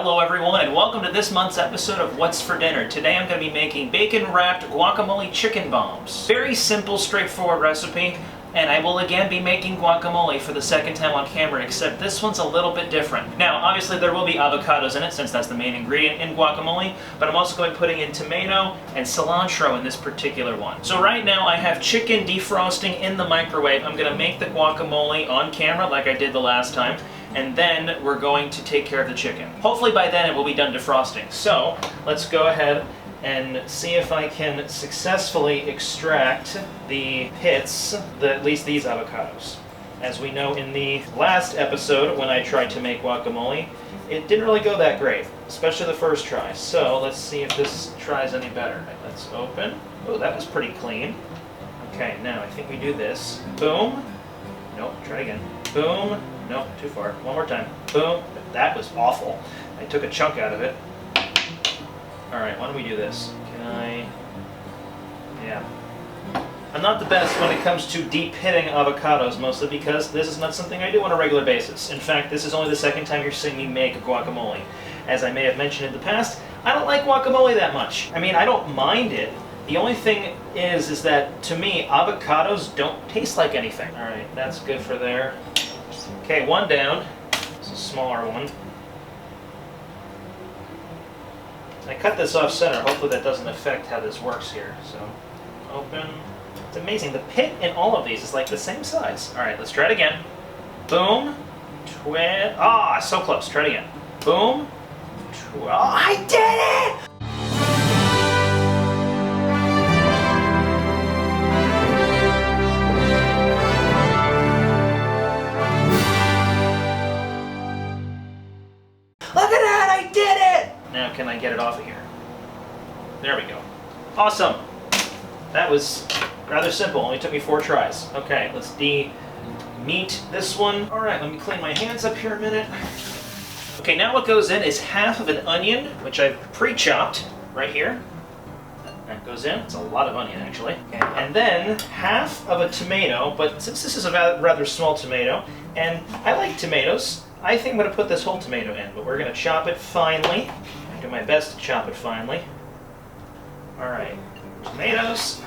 Hello everyone and welcome to this month's episode of What's for Dinner. Today I'm going to be making bacon-wrapped guacamole chicken bombs. Very simple, straightforward recipe, and I will again be making guacamole for the second time on camera, except this one's a little bit different. Now, obviously there will be avocados in it since that's the main ingredient in guacamole, but I'm also going to be putting in tomato and cilantro in this particular one. So right now I have chicken defrosting in the microwave. I'm going to make the guacamole on camera like I did the last time, and then we're going to take care of the chicken. Hopefully by then it will be done defrosting. So let's go ahead and see if I can successfully extract the pits, at least these avocados. As we know in the last episode when I tried to make guacamole, it didn't really go that great, especially the first try. So let's see if this tries any better. Let's open. Oh, that was pretty clean. Okay, now I think we do this. Boom. Nope, try it again. Boom. Nope, too far. One more time. Boom. That was awful. I took a chunk out of it. Alright, why don't we do this? Yeah. I'm not the best when it comes to deep hitting avocados, mostly because this is not something I do on a regular basis. In fact, this is only the second time you're seeing me make a guacamole. As I may have mentioned in the past, I don't like guacamole that much. I mean, I don't mind it. The only thing is that, to me, avocados don't taste like anything. Alright, that's good for there. Okay, one down. It's a smaller one. I cut this off center. Hopefully that doesn't affect how this works here. So, open. It's amazing. The pit in all of these is like the same size. Alright, let's try it again. Boom. Ah, so close. Try it again. Boom. Oh, I did it! Look at that! I did it! Now can I get it off of here? There we go. Awesome! That was rather simple. Only took me 4 tries. Okay, let's de-meat this one. Alright, let me clean my hands up here a minute. Okay, now what goes in is half of an onion, which I've pre-chopped right here. That goes in. It's a lot of onion, actually. Okay. And then half of a tomato, but since this is a rather small tomato, and I like tomatoes, I think I'm going to put this whole tomato in, but we're going to chop it finely. I do my best to chop it finely. Alright, tomatoes.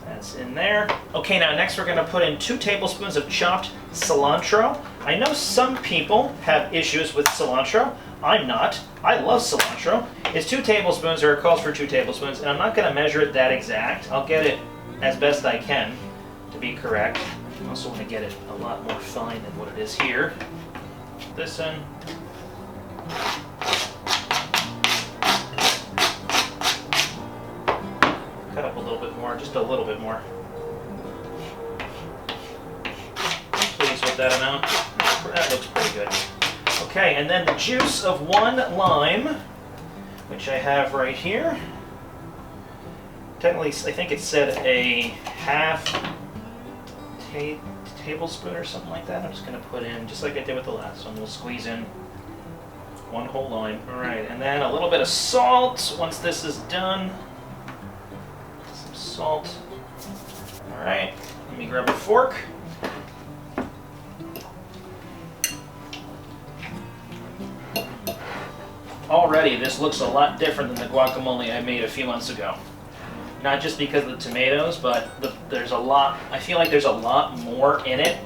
That's in there. Okay, now next we're going to put in 2 tablespoons of chopped cilantro. I know some people have issues with cilantro. I'm not. I love cilantro. It's 2 tablespoons, or it calls for 2 tablespoons, and I'm not going to measure it that exact. I'll get it as best I can to be correct. I also want to get it a lot more fine than what it is here. Put this in. Cut up a little bit more, just a little bit more. Pleased with that amount. That looks pretty good. Okay, and then the juice of 1 lime, which I have right here. Technically, I think it said a half tablespoon or something like that. I'm just going to put in, just like I did with the last one, we'll squeeze in 1 whole lime. Alright, and then a little bit of salt once this is done. Some salt. Alright, let me grab a fork. Already, this looks a lot different than the guacamole I made a few months ago. Not just because of the tomatoes, but there's a lot, I feel like there's a lot more in it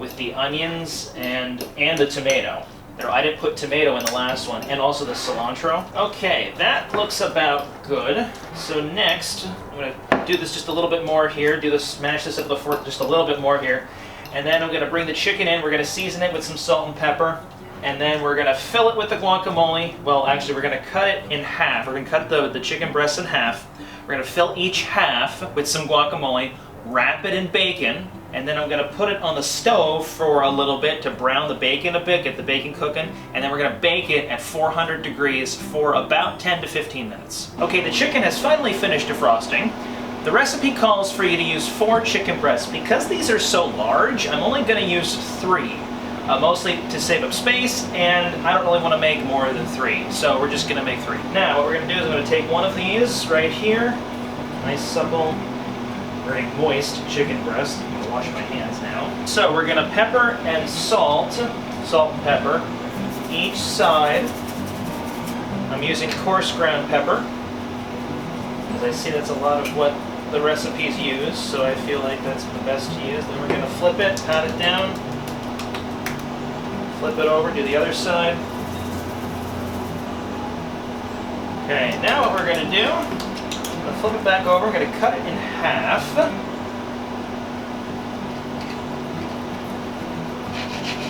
with the onions and the tomato. I didn't put tomato in the last one, and also the cilantro. Okay, that looks about good. So next, I'm going to do this just a little bit more here, smash this up the fork just a little bit more here, and then I'm going to bring the chicken in, we're going to season it with some salt and pepper, and then we're going to fill it with the guacamole. Well, actually, we're going to cut it in half. We're going to cut the chicken breasts in half. We're going to fill each half with some guacamole, wrap it in bacon, and then I'm going to put it on the stove for a little bit to brown the bacon a bit, get the bacon cooking, and then we're going to bake it at 400 degrees for about 10 to 15 minutes. Okay, the chicken has finally finished defrosting. The recipe calls for you to use 4 chicken breasts. Because these are so large, I'm only going to use 3. Mostly to save up space, and I don't really want to make more than 3, so we're just going to make 3. Now, what we're going to do is I'm going to take one of these right here, nice supple, very moist chicken breast. I'm going to wash my hands now. So we're going to pepper and salt and pepper, each side. I'm using coarse ground pepper, because I see that's a lot of what the recipes use, so I feel like that's the best to use. Then we're going to flip it, pat it down, flip it over, do the other side. Okay, now what we're going to do, I'm going to flip it back over, I'm going to cut it in half.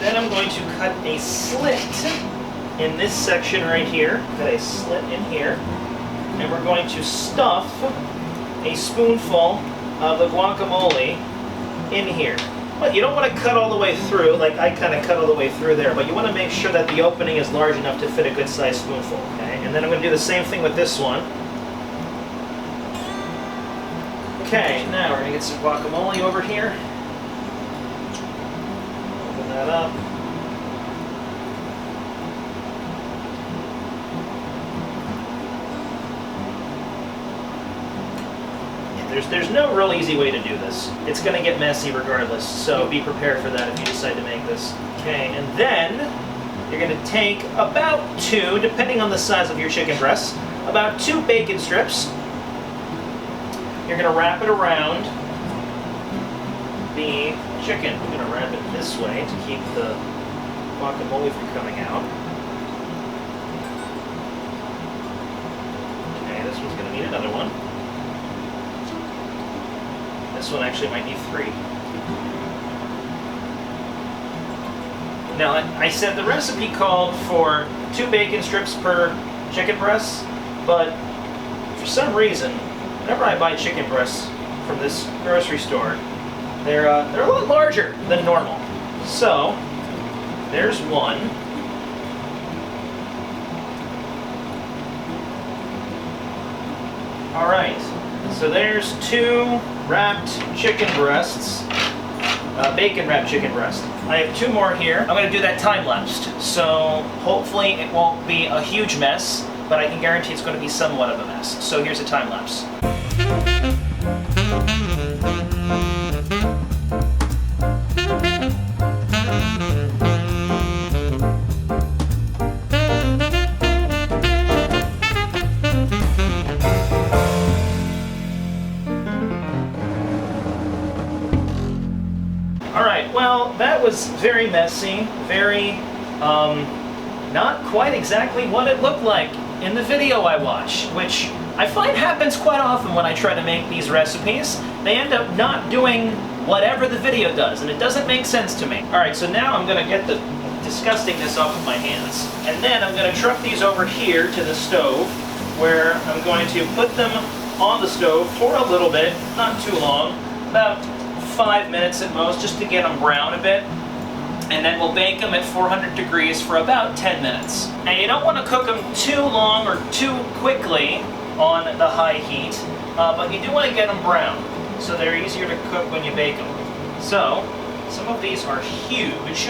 Then I'm going to cut a slit in this section right here. Cut a slit in here. And we're going to stuff a spoonful of the guacamole in here. But you don't want to cut all the way through, like I kind of cut all the way through there, but you want to make sure that the opening is large enough to fit a good sized spoonful, okay? And then I'm going to do the same thing with this one. Okay, now we're going to get some guacamole over here. Open that up. There's no real easy way to do this. It's going to get messy regardless, so be prepared for that if you decide to make this. Okay, and then you're going to take about 2, depending on the size of your chicken breasts, about 2 bacon strips. You're going to wrap it around the chicken. I'm going to wrap it this way to keep the guacamole from coming out. Okay, this one's going to need another one. This one actually might need 3. Now, I said the recipe called for 2 bacon strips per chicken breast, but for some reason, whenever I buy chicken breasts from this grocery store, they're a lot larger than normal. So, there's one. All right, so there's 2 wrapped chicken breasts, bacon wrapped chicken breast. I have 2 more here. I'm going to do that time-lapsed, so hopefully it won't be a huge mess, but I can guarantee it's going to be somewhat of a mess. So here's a time-lapse. Well, that was very messy, very, not quite exactly what it looked like in the video I watched, which I find happens quite often when I try to make these recipes. They end up not doing whatever the video does, and it doesn't make sense to me. Alright, so now I'm going to get the disgustingness off of my hands, and then I'm going to truck these over here to the stove, where I'm going to put them on the stove for a little bit, not too long, about 5 minutes at most, just to get them brown a bit, and then we'll bake them at 400 degrees for about 10 minutes. Now you don't want to cook them too long or too quickly on the high heat, but you do want to get them brown, so they're easier to cook when you bake them. So, some of these are huge,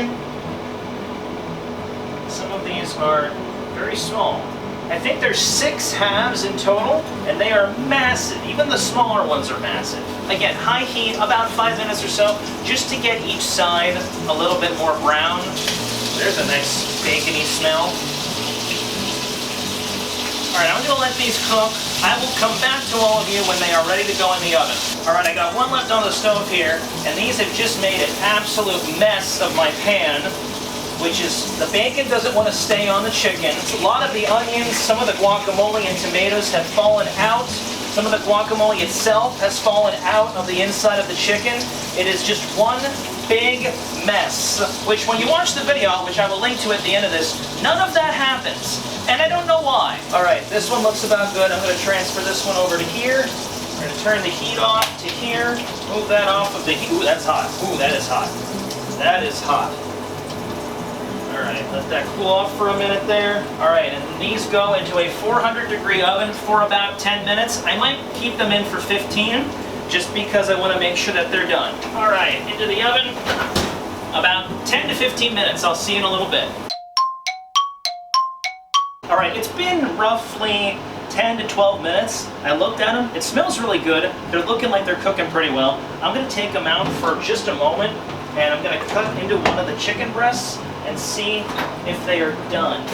some of these are very small. I think there's 6 halves in total, and they are massive. Even the smaller ones are massive. Again, high heat, about 5 minutes or so, just to get each side a little bit more brown. There's a nice bacony smell. Alright, I'm going to let these cook. I will come back to all of you when they are ready to go in the oven. Alright, I got one left on the stove here, and these have just made an absolute mess of my pan, which is the bacon doesn't want to stay on the chicken. A lot of the onions, some of the guacamole and tomatoes have fallen out. Some of the guacamole itself has fallen out of the inside of the chicken. It is just one big mess, which when you watch the video, which I will link to at the end of this, none of that happens. And I don't know why. Alright, this one looks about good. I'm going to transfer this one over to here. I'm going to turn the heat off to here. Move that off of the heat. Ooh, that's hot. Ooh, that is hot. That is hot. Alright, let that cool off for a minute there. Alright, and these go into a 400-degree oven for about 10 minutes. I might keep them in for 15, just because I want to make sure that they're done. Alright, into the oven, about 10 to 15 minutes. I'll see you in a little bit. Alright, it's been roughly 10 to 12 minutes. I looked at them. It smells really good. They're looking like they're cooking pretty well. I'm going to take them out for just a moment, and I'm going to cut into one of the chicken breasts and see if they are done.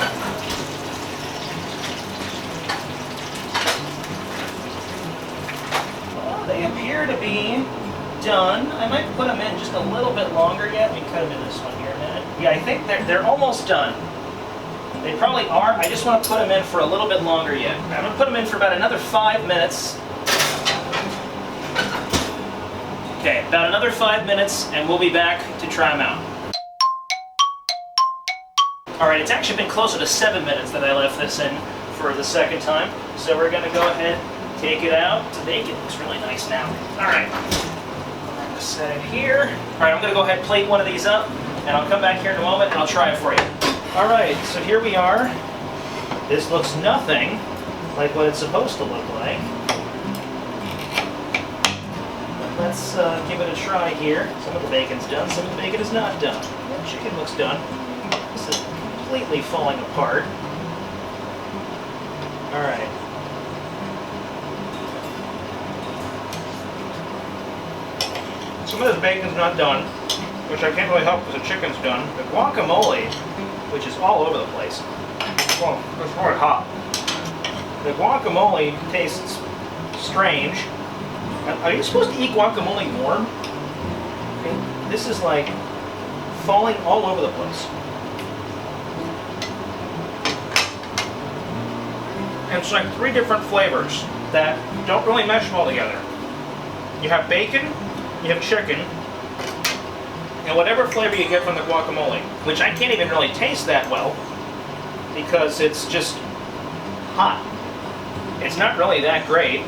Well, they appear to be done. I might put them in just a little bit longer yet. Let me cut them in this one here a minute. Yeah, I think they're almost done. They probably are. I just want to put them in for a little bit longer yet. I'm going to put them in for about another 5 minutes. Okay, about another 5 minutes, and we'll be back to try them out. Alright, it's actually been closer to 7 minutes that I left this in for the second time. So we're going to go ahead, take it out. The bacon looks really nice now. Alright, I'm going to set it here. Alright, I'm going to go ahead and plate one of these up, and I'll come back here in a moment and I'll try it for you. Alright, so here we are. This looks nothing like what it's supposed to look like. But let's give it a try here. Some of the bacon's done, some of the bacon is not done. The chicken looks done. This is completely falling apart. Alright. Some of this bacon's not done, which I can't really help because the chicken's done. The guacamole, which is all over the place. Well, it's really hot. The guacamole tastes strange. Are you supposed to eat guacamole warm? I mean, this is like falling all over the place. And it's like 3 different flavors that don't really mesh well together. You have bacon, you have chicken, and whatever flavor you get from the guacamole, which I can't even really taste that well because it's just hot. It's not really that great,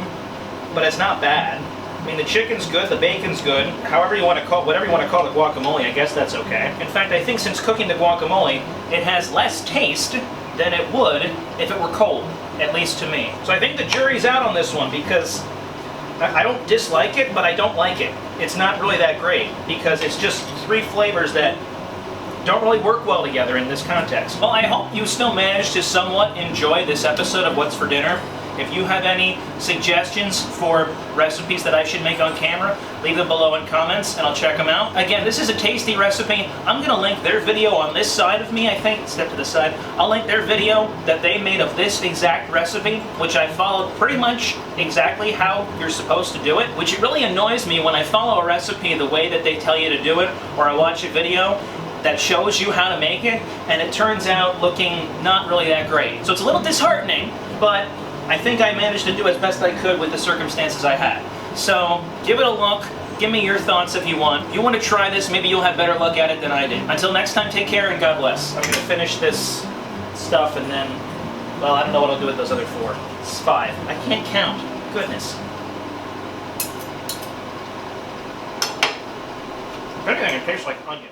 but it's not bad. I mean, the chicken's good, the bacon's good, however you want to call, whatever you want to call the guacamole, I guess that's okay. In fact, I think since cooking the guacamole, it has less taste than it would if it were cold, at least to me. So I think the jury's out on this one because I don't dislike it, but I don't like it. It's not really that great because it's just 3 flavors that don't really work well together in this context. Well, I hope you still managed to somewhat enjoy this episode of What's for Dinner. If you have any suggestions for recipes that I should make on camera, leave them below in comments and I'll check them out. Again, this is a tasty recipe. I'm going to link their video on this side of me, I think. Step to the side. I'll link their video that they made of this exact recipe, which I followed pretty much exactly how you're supposed to do it, which it really annoys me when I follow a recipe the way that they tell you to do it, or I watch a video that shows you how to make it, and it turns out looking not really that great. So it's a little disheartening, but I think I managed to do as best I could with the circumstances I had. So give it a look. Give me your thoughts if you want. If you want to try this, maybe you'll have better luck at it than I did. Until next time, take care and God bless. I'm going to finish this stuff and then, well, I don't know what I'll do with those other 4. It's 5. I can't count. Goodness. If anything, it tastes like onion.